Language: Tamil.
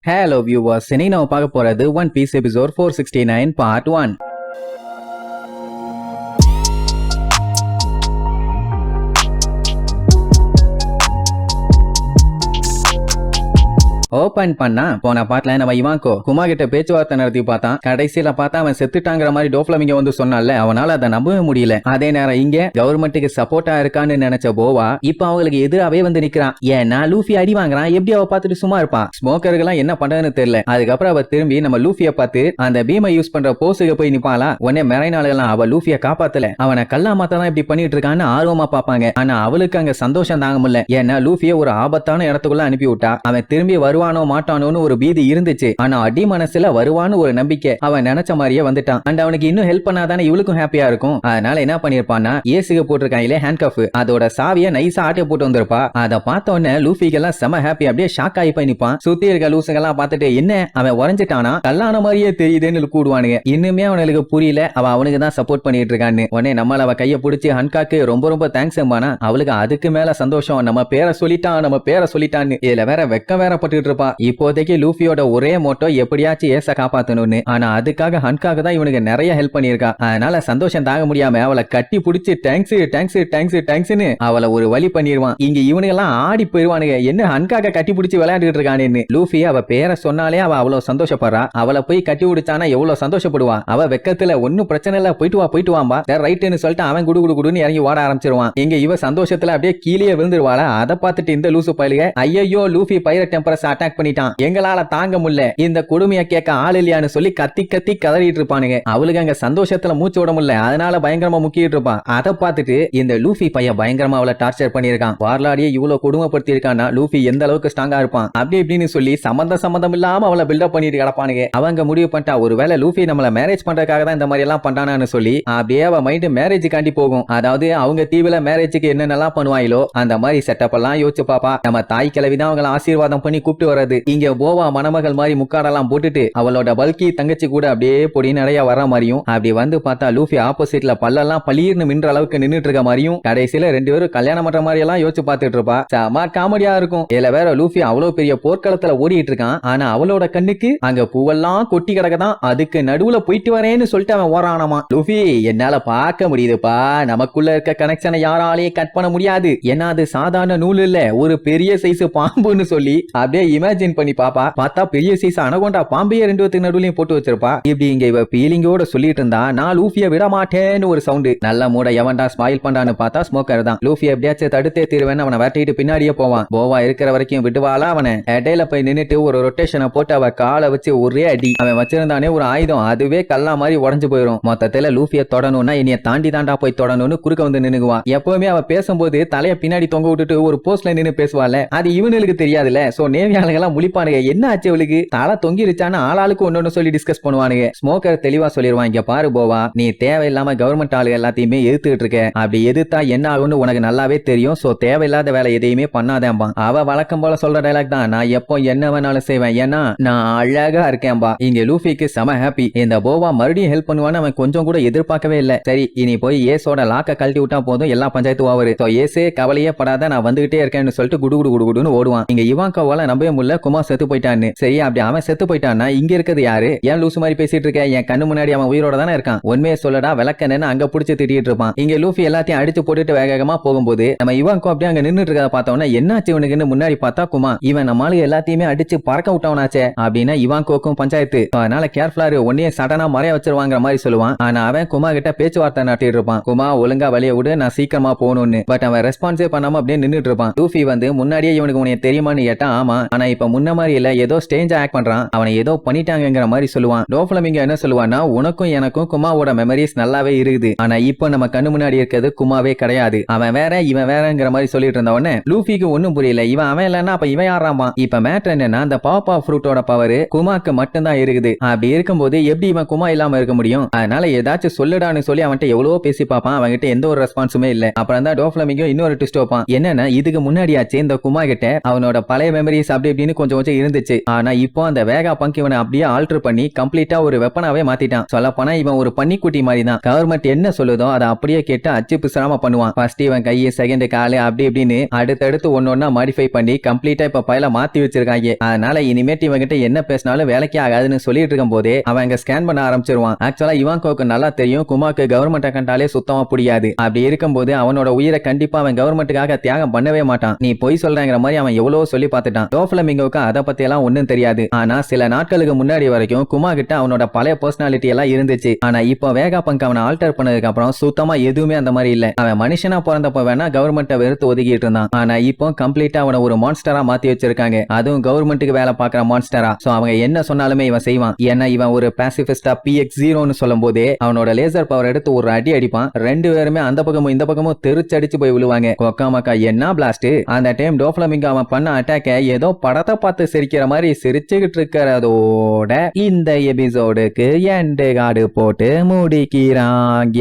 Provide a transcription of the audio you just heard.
Hello viewers, இன்னைக்கு நம்ம பார்க்க போறது One Piece episode 469 part 1. Open பண்ணா போன பாட்டுல நம்ம இவாங்கோ குமா கிட்ட பேச்சுவார்த்தை நடத்தி பார்த்தான். கடைசியில பார்த்தா அவன் செத்துட்டாங்கிற மாதிரி டோஃப்ளமிங்க வந்து சொன்னால அவனால அதை நம்பவே முடியல. அதே நேரம் இங்க கவர்மெண்ட்டுக்கு சப்போர்ட்டா இருக்கான்னு நினைச்ச போவா இப்ப அவங்களுக்கு எதிராவே வந்து நிக்கிறான். ஏன்னா லூஃபி அடி வாங்குறான், எப்படி அவ பார்த்துட்டு சும்மா இருப்பான்? ஸ்மோக்கருக்கு என்ன பண்றதுன்னு தெரியல. அதுக்கப்புறம் அவ திரும்பி நம்ம லூஃபிய பார்த்து அந்த பீமை யூஸ் பண்ற போஸுக்கு போய் நிப்பாளா. உடனே மெரைனாளுகெல்லாம் அவ லூஃபிய காப்பாத்தல, அவனை கல்லா மாத்தான் இப்படி பண்ணிட்டு இருக்கான்னு ஆர்வமா பாப்பாங்க. ஆனா அவளுக்கு அங்க சந்தோஷம் தாங்க முடியல. ஏன்னா லூஃபிய ஒரு ஆபத்தான இடத்துக்குள்ள அனுப்பி விட்டா. அவன் திரும்பி வருவானோ மாட்டானோன்னு ஒரு பீதி இருந்துச்சு. ஆனா அடி மனசுல வருவான்னு ஒரு நம்பிக்கை. அவன் நினைச்ச மாதிரியே வந்துட்டான். அண்ட் அவனுக்கு இன்னும் ஹெல்ப் பண்ணாதானே இவளுக்கும் ஹாப்பியா இருக்கும். அதனால என்ன பண்ணிருப்பான்னா ஏசுக்கு போட்டிருக்காங்களே ஹேண்ட்கஃப், அதோட சாவிய நைஸா ஆட்டி போட்டு வந்திருப்பா. அதை பார்த்த உடனே லூஃபிக்கெல்லாம் செம ஹாப்பி, அப்படியே ஷாக் ஆகி போய் நிப்பான். சுத்தி இருக்க லூசுங்கெல்லாம் பார்த்துட்டு என்ன அவன் உறைஞ்சிட்டானா கல்லான மாதிரியே தெரியுதுன்னு கூடுவானுங்க. இன்னுமே அவனுக்கு புரியல அவ அவனுக்கு தான் சப்போர்ட் பண்ணிட்டு இருக்கான்னு. உடனே நம்மள அவ கைய பிடிச்சி ஹன்காக்கு ரொம்ப ரொம்ப தேங்க்ஸ் எம்பானா. அவளுக்கு அதுக்கு மேல சந்தோஷம், நம்ம பேரை சொல்லிட்டான்னு. இதுல வேற வெக்க வேற பட்டுட்டு இருப்பா. இப்போதைக்கு லூஃபியோட ஒரே மோட்டோ எப்படியாச்சும் ஏச காப்பாத்தணும்னு. ஆனா அதுக்காக ஹன்காக தான் இவனுக்கு நிறைய ஹெல்ப் பண்ணிருக்கா. அதனால சந்தோஷம் தாங்க முடியாம அவளை கட்டி பிடிச்சி தேங்க்ஸ்னு அவளை ஒரு வழி பண்ணிடுவான். இங்க இவனுங்க எல்லாம் ஆடி போயிருவானுங்க, என்ன ஹன்காக கட்டி பிடிச்சி விளையாண்டுட்டு இருக்கானு. லூஃபி அவ பேரை சொன்னாலே அவ அவ்வளவு சந்தோஷப்படுறா. அவளை போய் கட்டி பிடிச்சானா எவ்வளவு சந்தோஷப்படுவா. அவ வெக்கத்துல ஒன்னும் பிரச்சனை இல்ல, போயிட்டு வாம்பா ரைட்னு சொல்லிட்டு அவன் குடுன்னு இறங்கி ஓட ஆரம்பிச்சிருவான். இங்க இவ சந்தோஷத்துல அப்படியே கீழே விழுந்துருவாளா. அதை பார்த்துட்டு இந்த லூசு பயிலுக ஐயோ லூஃபி பைரட் டெம்பரஸ் அட்டாக் பண்ணிட்டான், எங்களால தாங்க முடியல, இந்த கொடுமையை கேட்க ஆள் இல்லையான்னு சொல்லி கத்தி கதறிட்டு இருப்பானுங்க. அவளுக்கு அங்க சந்தோஷத்துல மூச்சு விட முடியல, அதனால பயங்கரமா முக்கிட்டு இருப்பான். அதை பார்த்துட்டு இந்த லூஃபி பையன் பயங்கரமா அவளை டார்ச்சர் பண்ணிருக்கான். வார்லாடியே இவ்வளவு கொடுமைப்படுத்தி இருக்கான்னா லூஃபி எந்த அளவுக்கு ஸ்ட்ராங்கா இருப்பான் அப்படி இப்படின்னு சொல்லி சம்பந்தம் இல்லாம அவளை பில்டப் பண்ணிட்டு கிடப்பானுங்க. அவங்க முடிவு பண்ணிட்டா ஒருவேளை லூஃபி நம்மள மேரேஜ் பண்றதுக்காக தான் இந்த மாதிரி எல்லாம் பண்றானு சொல்லி அப்படியே அவ மைண்ட் மேரேஜ் காண்டி போகும். அதாவது அவங்க தீவுல மேரேஜுக்கு என்னென்னலாம் பண்ணுவாங்களோ அந்த மாதிரி செட்டப் எல்லாம் யோசிச்சு பாப்பா. நம்ம தாய் கிழவிதான் அவங்களை ஆசீர்வாதம் பண்ணி கூப்பிட்டு வர்றது. இங்க போவா மணமகள் மாதிரி முக்காடெல்லாம் போட்டுட்டு அவளோட பல்கி தங்கச்சி கூட அப்படியே பொடி நிறைய வர மாதிரியும், அப்படி வந்து பார்த்தா லூஃபி ஆப்போசிட்ல பல்லெல்லாம் பளீர்னு மின்ற அளவுக்கு நின்னுட்டு இருக்க மாதிரியும், கடைசியில ரெண்டு பேரும் கல்யாணம் பண்ற மாதிரி எல்லாம் யோசிச்சு பார்த்துட்டு இருப்பா. செம காமெடியா இருக்கும். இதுல வேற லூஃபி அவ்வளவு பெரிய போர்க்களத்துல ஓடிட்டு இருக்கான். ஆனா அவளோட கண்ணுக்கு அங்க பூவெல்லாம் கொட்டி கிடக்கதான். அதுக்கு நடுவுல போயிட்டு வரேன்னு சொல்லிட்டு அவன் ஓரானாமா. லூஃபி என்னால பார்க்க முடியுதுப்பா, நமக்குள்ள இருக்க கனெக்ஷனை யாராலையும் கட் பண்ண முடியாது. ஏன்னா அது சாதாரண நூல் இல்ல, ஒரு பெரிய சைஸ் பாம்புன்னு சொல்லி அப்படியே இமேஜின் பண்ணி பாப்பா. பார்த்தா பெரிய சைஸ் அனகொண்டா பாம்பையே ரெண்டு பேத்துக்கு நடுவுலயும் போட்டு வச்சிருப்பா. இப்படி இங்க இவ ஃபீலிங்கோட சொல்லிட்டு இருந்தா நான் லூஃபிய விட மாட்டேன்னு ஒரு சவுண்ட். நல்ல மூட எவன்டா ஸ்பாயில் பண்றான்னு பார்த்தா ஸ்மோக்கர் தான். லூஃபிய எப்படியாச்சும் தடுத்தே தீர்வேன்னு அவனை வெட்டிட்டு பின்னாடியே போவான். போவா இருக்கிற வரைக்கும் விடுவாளா அவனை. இடையில போய் நின்னுட்டு ஒரு ரொட்டேஷனை போட்டு அவ காலை வச்சு ஒரே அடி. அவன் வச்சிருந்தானே ஒரு ஆயுதம், அதுவே கல்லா மாதிரி உடஞ்சு போயிடும். மொத்தத்துல லூஃபிய தொடணும்னா என்னைய தாண்டி தாண்டா போய் தொடணும்னு குறுக்க வந்து நின்னுக்குவான். எப்பவுமே அவ பேசும்போது தலைய பின்னாடி தொங்க விட்டுட்டு ஒரு போஸ்ட்ல நின்னு பேசுவாள். அது இவனுக்கு தெரியாதுல. சோ நேவி ஆளுங்கெல்லாம் முழிப்பானுங்க, என்ன ஆச்சு அவளுக்கு தலை தொங்கிருச்சான்னு ஆளாளுக்கு ஒன்னு சொல்லி டிஸ்கஸ் பண்ணுவானுங்க. ஸ்மோக்கர் தெளிவா சொல்லிடுவான், இங்க பாரு போவா, நீ தேவையில்லாம கவர்மெண்ட் ஆளு எல்லாத்தையுமே எதிர்த்துட்டு இருக்க. அப்படி எதிர்த்தா என்ன ஆகும்னு உனக்கு நல்லாவே தெரியும். சோ தேவையில்லாத வேலை எதையுமே பண்ணாதேன்பா. அவ வழக்கம் போல சொல்ற டைலாக் தான், நான் எப்போ என்ன வேணாலும் செய்வேன், ஏன்னா நான் அழகா இருக்கேன்பா. இங்க லூஃபிக்கு செம ஹாப்பி. இந்த போவா மறுபடியும் ஹெல்ப் பண்ணுவான்னு அவன் கொஞ்சம் கூட எதிர்பார்க்கவே இல்ல. சரி இனி போய் ஏசோட லாக்க கழட்டி விட்டா போதும், எல்லா பஞ்சாயத்து ஓவரு. சோ ஏசே கவலையே படாத, நான் வந்துகிட்டே இருக்கேன்னு சொல்லிட்டு குடுன்னு ஓடுவான். இங்க இவாங்கோவால நம்பவே முடியல குமார் செத்து போயிட்டான்னு. சரி அப்படி அவன் செத்து போயிட்டான்னா இங்க இருக்கிறது யாரு? ஏன் லூசு மாதிரி பேசிட்டு இருக்க? என் கண்ணு முன்னாடி அவன் உயிரோட தானே இருக்கான், உண்மையை சொல்லடா விளக்கன்னு அங்க புடிச்சு திட்டிட்டு இருப்பான். இங்க லூஃபி எல்லாத்தையும் அடிச்சு போட்டுட்டு வேகமா போகும்போது நம்ம இவாங்கோ அப்படியே அங்க நின்னுட்டு இருக்கத பார்த்தோம்னா என்னாச்சு இவனுக்குன்னு முன்னாடி பார்த்தா குமா இவன் நம்மளால எல்லாத்தையுமே அடிச்சு பறக்க விட்டவனாச்சே அப்படின்னா இவாங்கோக்கும் பஞ்சாயத்து. அதனால கேர்ஃபுல்லா ஒன்னே சடனா மறைய வச்சிருவாங்கிற மாதிரி சொல்லுவான். ஆனா அவன் குமா கிட்ட பேச்சுவார்த்தை நடத்திட்டு இருப்பான். குமா ஒழுங்கா வழிய விடு, நான் சீக்கிரமா போகணும்னு. பட் அவன் ரெஸ்பான்ஸே பண்ணாம அப்படியே நின்னுட்டு இருப்பான். லூஃபி வந்து முன்னாடியே இவனுக்கு உனக்கு தெரியுமான்னு கேட்டா ஆமா, ஆனா இப்ப முன்ன மாதிரி இல்ல, ஏதோ ஸ்டேஞ்சா ஆக்ட் பண்றான், அவனை ஏதோ பண்ணிட்டாங்கிற மாதிரி சொல்லுவான். டோஃப்ளமிங்க என்ன சொல்லுவான்னா உனக்கும் எனக்கும் குமாவோட மெமரிஸ் நல்லாவே இருக்குது, ஆனா இப்போ நம்ம கண்ணு முன்னாடி இருக்கிறது குமாவே கிடையாது, அவன் வேற இவன் வேறங்கிற மாதிரி சொல்லிட்டு இருந்த உடனே லூஃபிக்கு ஒண்ணும் புரியல. இவன் அவன் இல்லன்னா அப்ப இவன் யாராமா? இப்ப மேட்டர் என்னன்னா அந்த பாப்பா ஃப்ரூட்டோட பவர் குமாக்கு மட்டும்தான் இருக்குது. அப்படி இருக்கும்போது எப்படி இவன் குமா இல்லாம இருக்க முடியும்? அதனால ஏதாச்சும் சொல்லுடான்னு சொல்லி அவன்கிட்ட எவ்வளவோ பேசி பாப்பான், அவன்கிட்ட எந்த ஒரு ரெஸ்பான்ஸுமே இல்ல. அப்புறம் தான் டோஃப்ளமிங்க இன்னொரு ட்விஸ்ட் வைப்பான். என்னன்னா இதுக்கு முன்னாடியாச்சு இந்த குமா கிட்ட அவனோட பழைய மெமரிஸ் அப்படி இப்படின்னு கொஞ்சம் கொஞ்சம் இருந்துச்சு. ஆனா இப்போ அந்த வேகா பங்க் இவனை அப்படியே ஆல்டர் பண்ணி கம்ப்ளீட்டா ஒரு வெப்பனாவே மாத்திட்டான். சொல்ல போனா இவன் ஒரு பன்னிக்குட்டி மாதிரி தான். கவர்மெண்ட் என்ன சொல்லுதோ அதை அப்படியே கேட்டு அச்சு பிசுறாம பண்ணுவான். ஃபர்ஸ்ட் இவன் கையை, செகண்ட் காலு, அப்படி இப்படின்னு அடுத்தடுத்து ஒன்னொன்னா மாடிஃபை பண்ணி கம்ப்ளீட்டா இப்ப பையில மாத்தி வச்சிருக்காங்க. அதனால இனிமேட்டு இவன் கிட்ட என்ன பேசினாலும் வேலைக்கே ஆகாதுன்னு சொல்லிட்டு இருக்கும் போதே அவன் இங்க ஸ்கேன் பண்ண ஆரம்பிச்சிருவான். ஆக்சுவலா இவாங்கோக்கு நல்லா தெரியும் குமாக்கு கவர்மெண்ட் கண்டாலே சுத்தமா புரியாது. அப்படி இருக்கும்போது அவனோட உயிரை கண்டிப்பா அவன் கவர்மெண்ட்டுக்காக தியாகம் பண்ணவே மாட்டான். நீ பொய் சொல்றங்கிற மாதிரி அவன் எவ்வளவு சொல்லி பார்த்துட்டான். டோஃப்ளமிங்கோக்கு அதை பத்தி எல்லாம் ஒண்ணும் தெரியாது. ஆனா சில நாட்களுக்கு முன்னாடி வரைக்கும் குமா கிட்ட அவனோட பழைய பர்சனாலிட்டி எல்லாம் இருந்துச்சு. ஆனா இப்போ வேகா பங்க் அவனை ஆல்டர் பண்ணதுக்கு அப்புறம் சுத்தமா எதுவுமே அந்த மாதிரி இல்ல. அவன் மனுஷனா பிறந்தப்ப வேணா கவர்மெண்ட்டை வெறுத்து ஒதுக்கிட்டு இருந்தான். ஆனா இப்போ கம்ப்ளீட்டா அவனை ஒரு மான்ஸ்டரா மாத்தி வச்சிருக்காங்க. அதுவும் கவர்மெண்ட்டுக்கு வேலை பார்க்கற மான்ஸ்டரா. சோ அவங்க என்ன சொன்னாலுமே இவன் செய்வான். ஏன்னா இவன் ஒரு பாசிபிஸ்டா PX0ன்னு சொல்லும் போதே அவனோட லேசர் பவர் எடுத்து ஒரு அடி அடிப்பான். ரெண்டு பேருமே அந்த பக்கமும் இந்த பக்கமும் தெரிச்சடிச்சு போய் விழுவாங்க. கொக்காமக்கா என்ன பிளாஸ்ட். அந்த டைம் டோஃப்ளமிங்கோ அவன் பண்ண அட்டாக்க ஏதோ படத்தை பார்த்து சிரிக்கிற மாதிரி சிரிச்சுக்கிட்டு இருக்கிறதோட இந்த எபிசோடுக்கு எண்டு கார்டு போட்டு முடிக்கிறாங்க.